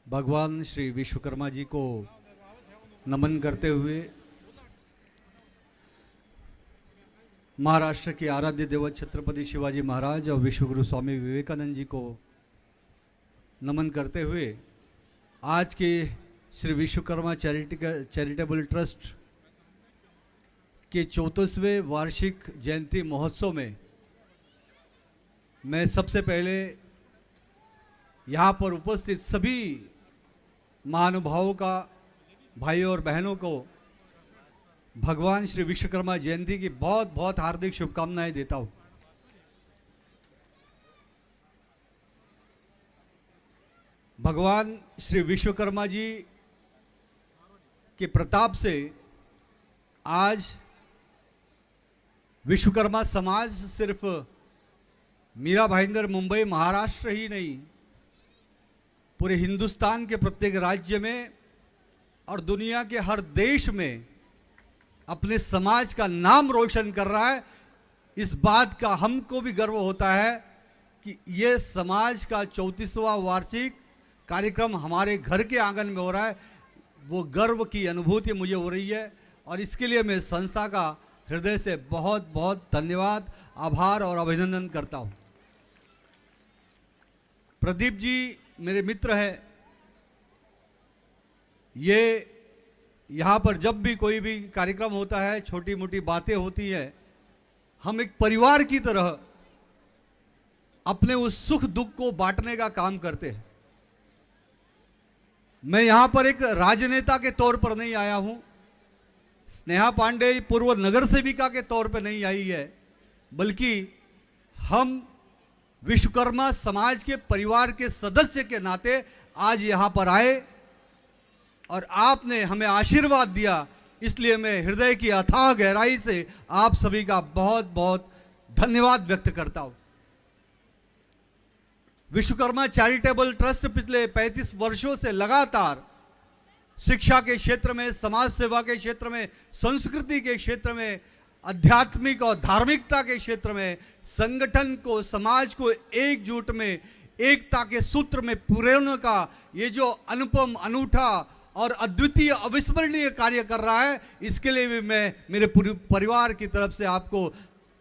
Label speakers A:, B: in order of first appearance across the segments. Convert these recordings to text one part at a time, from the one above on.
A: भगवान श्री विश्वकर्मा जी को नमन करते हुए महाराष्ट्र के आराध्य देवत छत्रपति शिवाजी महाराज और विश्वगुरु स्वामी विवेकानंद जी को नमन करते हुए आज के श्री विश्वकर्मा चैरिटेबल ट्रस्ट के 34वें वार्षिक जयंती महोत्सव में मैं सबसे पहले यहाँ पर उपस्थित सभी महानुभावों का, भाइयों और बहनों को भगवान श्री विश्वकर्मा जयंती की बहुत बहुत हार्दिक शुभकामनाएं देता हूँ। भगवान श्री विश्वकर्मा जी के प्रताप से आज विश्वकर्मा समाज सिर्फ मीरा भाईंदर मुंबई महाराष्ट्र ही नहीं, पूरे हिंदुस्तान के प्रत्येक राज्य में और दुनिया के हर देश में अपने समाज का नाम रोशन कर रहा है। इस बात का हमको भी गर्व होता है कि ये समाज का 34वां वार्षिक कार्यक्रम हमारे घर के आंगन में हो रहा है। वो गर्व की अनुभूति मुझे हो रही है और इसके लिए मैं संस्था का हृदय से बहुत बहुत धन्यवाद, आभार और अभिनंदन करता हूँ। प्रदीप जी मेरे मित्र हैं। ये यहाँ पर जब भी कोई भी कार्यक्रम होता है, छोटी मोटी बातें होती है, हम एक परिवार की तरह अपने उस सुख दुख को बांटने का काम करते हैं। मैं यहाँ पर एक राजनेता के तौर पर नहीं आया हूँ, स्नेहा पांडे पूर्व नगर सेविका के तौर पर नहीं आई है, बल्कि हम विश्वकर्मा समाज के परिवार के सदस्य के नाते आज यहाँ पर आए और आपने हमें आशीर्वाद दिया। इसलिए मैं हृदय की अथाह गहराई से आप सभी का बहुत बहुत धन्यवाद व्यक्त करता हूँ। विश्वकर्मा चैरिटेबल ट्रस्ट पिछले 35 वर्षों से लगातार शिक्षा के क्षेत्र में, समाज सेवा के क्षेत्र में, संस्कृति के क्षेत्र में, आध्यात्मिक और धार्मिकता के क्षेत्र में संगठन को, समाज को एकजुट में, एकता के सूत्र में पुरोने का ये जो अनुपम, अनूठा और अद्वितीय, अविस्मरणीय कार्य कर रहा है, इसके लिए भी मैं मेरे पूरे परिवार की तरफ से आपको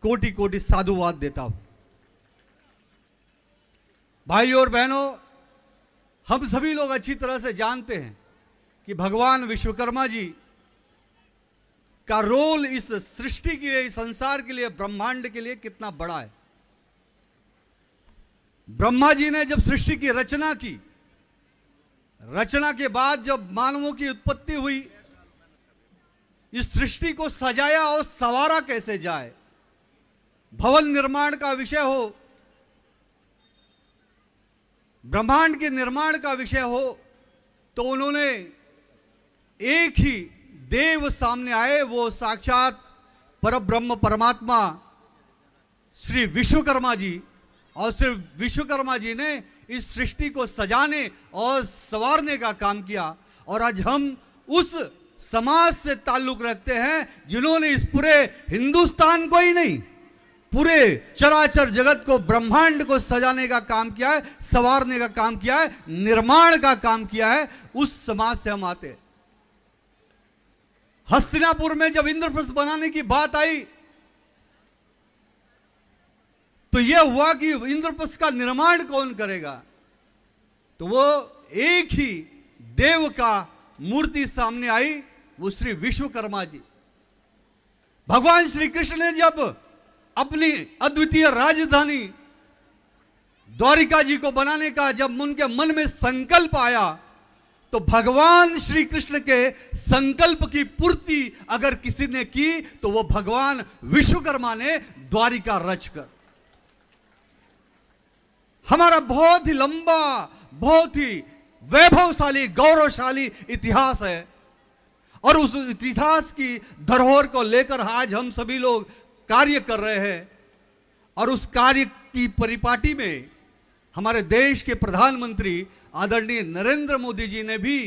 A: कोटि कोटि साधुवाद देता हूं। भाइयों और बहनों, हम सभी लोग अच्छी तरह से जानते हैं कि भगवान विश्वकर्मा जी का रोल इस सृष्टि के लिए, इस संसार के लिए, ब्रह्मांड के लिए कितना बड़ा है। ब्रह्मा जी ने जब सृष्टि की रचना की, रचना के बाद जब मानवों की उत्पत्ति हुई, इस सृष्टि को सजाया और संवारा कैसे जाए, भवन निर्माण का विषय हो, ब्रह्मांड के निर्माण का विषय हो, तो उन्होंने एक ही देव सामने आए, वो साक्षात परब्रह्म परमात्मा श्री विश्वकर्मा जी। और सिर्फ विश्वकर्मा जी ने इस सृष्टि को सजाने और संवारने का काम किया। और आज हम उस समाज से ताल्लुक रखते हैं जिन्होंने इस पूरे हिंदुस्तान को ही नहीं, पूरे चराचर जगत को, ब्रह्मांड को सजाने का काम किया है, संवारने का काम किया है, निर्माण का काम किया है। उस समाज से हम आते हैं। हस्तिनापुर में जब इंद्रप्रस्थ बनाने की बात आई तो यह हुआ कि इंद्रप्रस्थ का निर्माण कौन करेगा, तो वो एक ही देव का मूर्ति सामने आई, वो श्री विश्वकर्मा जी। भगवान श्री कृष्ण ने जब अपनी अद्वितीय राजधानी द्वारिका जी को बनाने का जब उनके मन में संकल्प आया, तो भगवान श्री कृष्ण के संकल्प की पूर्ति अगर किसी ने की तो वो भगवान विश्वकर्मा ने द्वारिका रचकर। हमारा बहुत ही लंबा, बहुत ही वैभवशाली, गौरवशाली इतिहास है और उस इतिहास की धरोहर को लेकर आज हम सभी लोग कार्य कर रहे हैं। और उस कार्य की परिपाटी में हमारे देश के प्रधानमंत्री आदरणीय नरेंद्र मोदी जी ने भी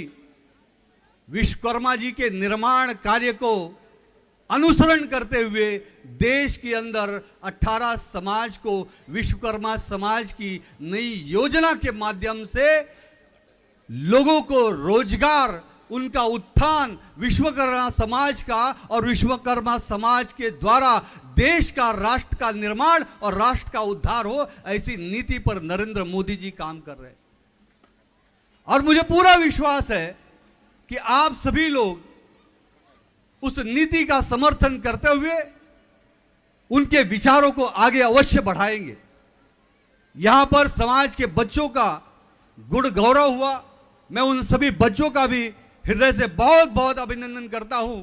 A: विश्वकर्मा जी के निर्माण कार्य को अनुसरण करते हुए देश के अंदर 18 समाज को विश्वकर्मा समाज की नई योजना के माध्यम से लोगों को रोजगार, उनका उत्थान, विश्वकर्मा समाज का और विश्वकर्मा समाज के द्वारा देश का, राष्ट्र का निर्माण और राष्ट्र का उद्धार हो, ऐसी नीति पर नरेंद्र मोदी जी काम कर रहे हैं। और मुझे पूरा विश्वास है कि आप सभी लोग उस नीति का समर्थन करते हुए उनके विचारों को आगे अवश्य बढ़ाएंगे। यहां पर समाज के बच्चों का गुण गौरव हुआ। मैं उन सभी बच्चों का भी हृदय से बहुत बहुत अभिनंदन करता हूं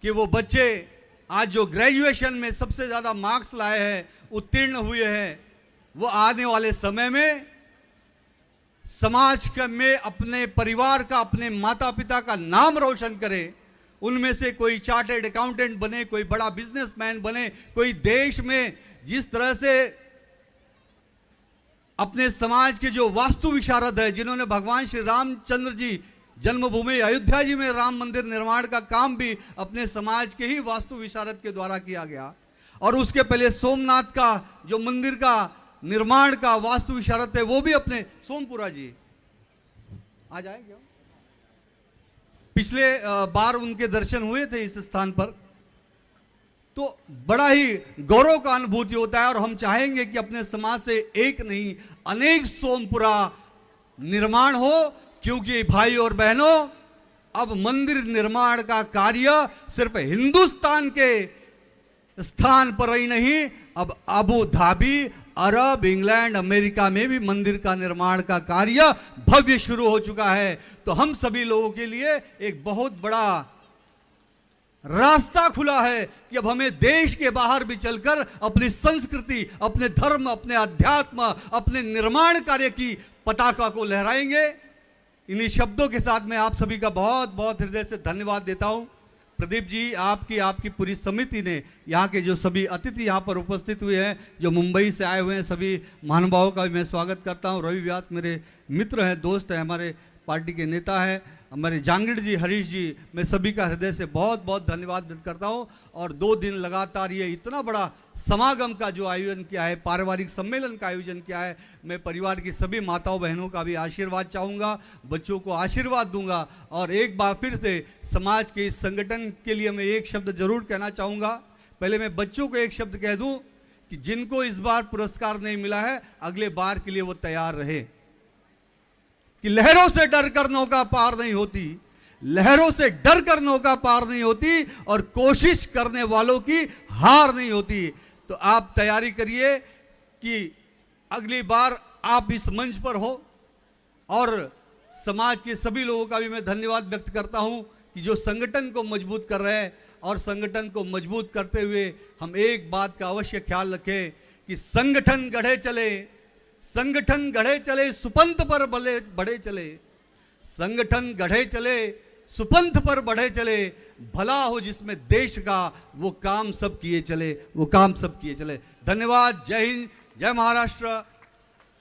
A: कि वो बच्चे आज जो ग्रेजुएशन में सबसे ज्यादा मार्क्स लाए हैं, उत्तीर्ण हुए हैं, वो आने वाले समय में समाज में अपने परिवार का, अपने माता पिता का नाम रोशन करें। उनमें से कोई चार्टर्ड अकाउंटेंट बने, कोई बड़ा बिजनेसमैन बने, कोई देश में जिस तरह से अपने समाज के जो वास्तु विशारद है, जिन्होंने भगवान श्री रामचंद्र जी जन्मभूमि अयोध्या जी में राम मंदिर निर्माण का काम भी अपने समाज के ही वास्तु विशारद के द्वारा किया गया। और उसके पहले सोमनाथ का जो मंदिर का निर्माण का वास्तु विशारद है, वो भी अपने सोमपुरा जी आ जाए क्या? पिछले बार उनके दर्शन हुए थे इस स्थान पर, तो बड़ा ही गौरव का अनुभूति होता है। और हम चाहेंगे कि अपने समाज से एक नहीं अनेक सोमपुरा निर्माण हो, क्योंकि भाई और बहनों, अब मंदिर निर्माण का कार्य सिर्फ हिंदुस्तान के स्थान पर ही नहीं, अब अबू धाबी, अरब, इंग्लैंड, अमेरिका में भी मंदिर का निर्माण का कार्य भव्य शुरू हो चुका है। तो हम सभी लोगों के लिए एक बहुत बड़ा रास्ता खुला है कि अब हमें देश के बाहर भी चलकर अपनी संस्कृति, अपने धर्म, अपने अध्यात्म, अपने निर्माण कार्य की पताका को लहराएंगे। इन्हीं शब्दों के साथ मैं आप सभी का बहुत बहुत हृदय से धन्यवाद देता हूं। प्रदीप जी, आपकी पूरी समिति ने, यहाँ के जो सभी अतिथि यहाँ पर उपस्थित हुए हैं, जो मुंबई से आए हुए हैं, सभी महानुभावों का भी मैं स्वागत करता हूँ। रवि व्यास मेरे मित्र हैं, दोस्त हैं, हमारे पार्टी के नेता हैं, हमारे जांगड़ जी, हरीश जी, मैं सभी का हृदय से बहुत बहुत धन्यवाद व्यक्त करता हूँ। और 2 दिन लगातार ये इतना बड़ा समागम का जो आयोजन किया है, पारिवारिक सम्मेलन का आयोजन किया है, मैं परिवार की सभी माताओं बहनों का भी आशीर्वाद चाहूँगा, बच्चों को आशीर्वाद दूंगा। और एक बार फिर से समाज के इस संगठन के लिए मैं एक शब्द जरूर कहना चाहूँगा। पहले मैं बच्चों को एक शब्द कह दूँ कि जिनको इस बार पुरस्कार नहीं मिला है, अगले बार के लिए वो तैयार रहे, कि लहरों से डर कर नौका पार नहीं होती, लहरों से डर कर नौका पार नहीं होती, और कोशिश करने वालों की हार नहीं होती। तो आप तैयारी करिए कि अगली बार आप इस मंच पर हो। और समाज के सभी लोगों का भी मैं धन्यवाद व्यक्त करता हूं कि जो संगठन को मजबूत कर रहे हैं, और संगठन को मजबूत करते हुए हम एक बात का अवश्य ख्याल रखें कि संगठन गढ़े चले, संगठन गढ़े चले, सुपंथ पर बढ़े चले, संगठन गढ़े चले, सुपंथ पर बढ़े चले, भला हो जिसमें देश का, वो काम सब किए चले, वो काम सब किए चले। धन्यवाद। जय हिंद, जय महाराष्ट्र,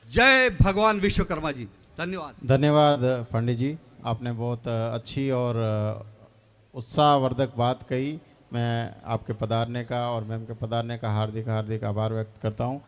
A: जय भगवान विश्वकर्मा जी। धन्यवाद।
B: धन्यवाद पंडित जी, आपने बहुत अच्छी और उत्साहवर्धक बात कही। मैं आपके पधारने का और मैम के पधारने का हार्दिक हार्दिक आभार व्यक्त करता हूँ।